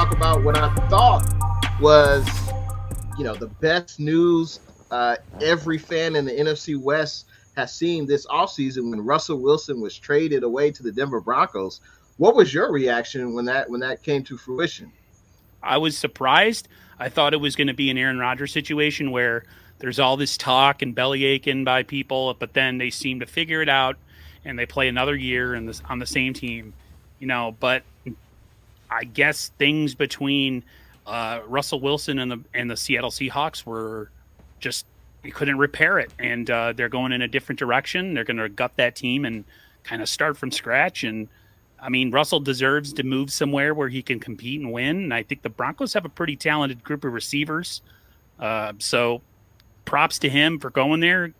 talk about what I thought was, the best news every fan in the NFC West has seen this offseason when Russell Wilson was traded away to the Denver Broncos. What was your reaction when that came to fruition? I was surprised. I thought it was going to be an Aaron Rodgers situation where there's all this talk and belly aching by people, but then they seem to figure it out and they play another year on the same team, But I guess things between Russell Wilson and the Seattle Seahawks were just you couldn't repair it, and they're going in a different direction. They're going to gut that team and kind of start from scratch. And I mean, Russell deserves to move somewhere where he can compete and win. And I think the Broncos have a pretty talented group of receivers. So props to him for going there.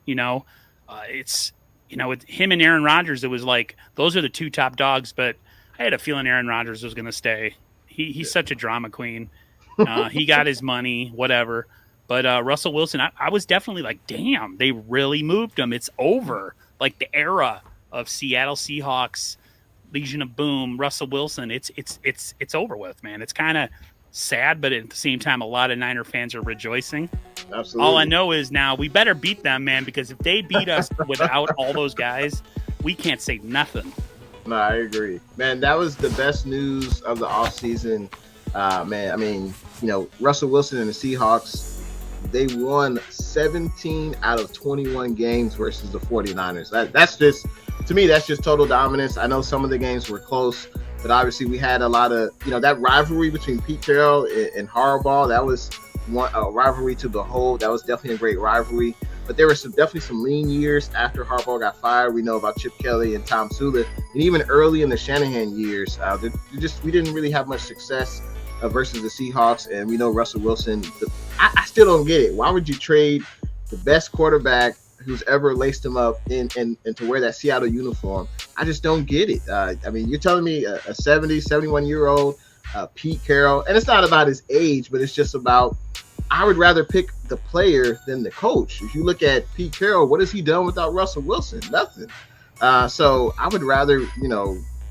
It's with him and Aaron Rodgers, it was like those are the two top dogs. But I had a feeling Aaron Rodgers was going to stay. He's such a drama queen. He got his money, whatever. But Russell Wilson, I was definitely like, damn, they really moved him. It's over. Like the era of Seattle Seahawks, Legion of Boom, Russell Wilson, it's over with, man. It's kind of sad, but at the same time, a lot of Niner fans are rejoicing. Absolutely. All I know is now we better beat them, man, because if they beat us without all those guys, we can't say nothing. No, I agree. Man, that was the best news of the offseason. Man, I mean, Russell Wilson and the Seahawks, they won 17 out of 21 games versus the 49ers. That's just, to me, that's just total dominance. I know some of the games were close, but obviously we had a lot of, that rivalry between Pete Carroll and Harbaugh. That was a rivalry to behold. That was definitely a great rivalry. But there were definitely some lean years after Harbaugh got fired. We know about Chip Kelly and Tom Sula. And even early in the Shanahan years, we didn't really have much success versus the Seahawks. And we know Russell Wilson. I still don't get it. Why would you trade the best quarterback who's ever laced him up and to wear that Seattle uniform? I just don't get it. I mean, you're telling me a 71-year-old Pete Carroll, and it's not about his age, but it's just about, I would rather pick the player than the coach. If you look at Pete Carroll, what has he done without Russell Wilson? Nothing. So I would rather,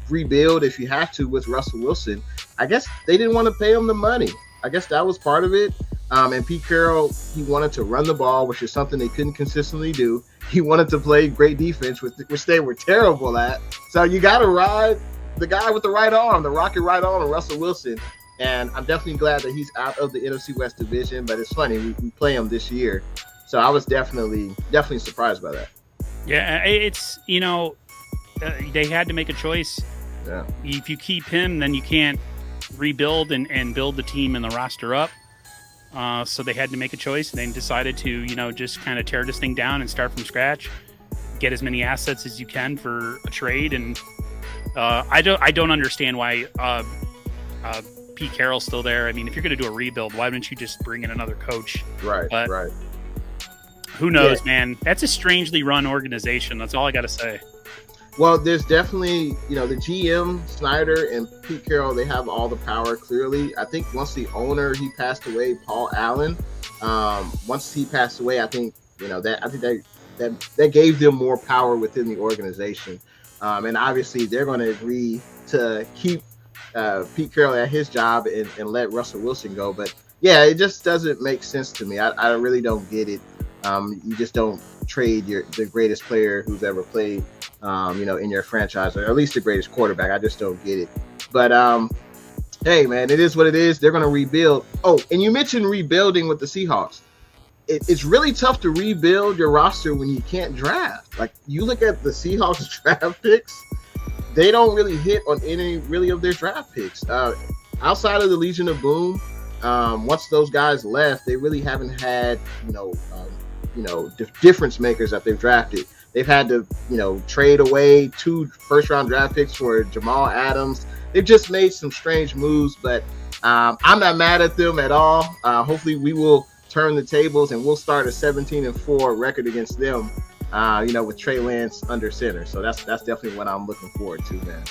rebuild if you have to with Russell Wilson. I guess they didn't want to pay him the money. I guess that was part of it. And Pete Carroll, he wanted to run the ball, which is something they couldn't consistently do. He wanted to play great defense, which they were terrible at. So you got to ride the guy with the right arm, the rocket right arm, Russell Wilson. And I'm definitely glad that he's out of the NFC West division. But it's funny, we play him this year. So I was definitely surprised by that. Yeah, it's, they had to make a choice. Yeah. If you keep him, then you can't rebuild and build the team and the roster up. So they had to make a choice. They decided to, just kind of tear this thing down and start from scratch, get as many assets as you can for a trade. And I don't understand why Pete Carroll's still there. I mean, if you're going to do a rebuild, why don't you just bring in another coach? Right. But right. Who knows, man? That's a strangely run organization. That's all I got to say. Well, there's definitely, the GM, Snyder, and Pete Carroll, they have all the power, clearly. I think once the owner, he passed away, Paul Allen, once he passed away, I think, that gave them more power within the organization. And obviously, they're going to agree to keep Pete Carroll at his job and let Russell Wilson go. But, yeah, it just doesn't make sense to me. I really don't get it. You just don't trade the greatest player who's ever played, in your franchise, or at least the greatest quarterback. I just don't get it. But, hey, man, it is what it is. They're going to rebuild. Oh, and you mentioned rebuilding with the Seahawks. It's really tough to rebuild your roster when you can't draft. Like, you look at the Seahawks draft picks, they don't really hit on any really of their draft picks. Outside of the Legion of Boom, once those guys left, they really haven't had, difference makers that they've drafted. They've had to, trade away 2 first-round draft picks for Jamal Adams. They've just made some strange moves, but I'm not mad at them at all. Hopefully we will turn the tables and we'll start a 17-4 record against them, with Trey Lance under center. So that's definitely what I'm looking forward to, man.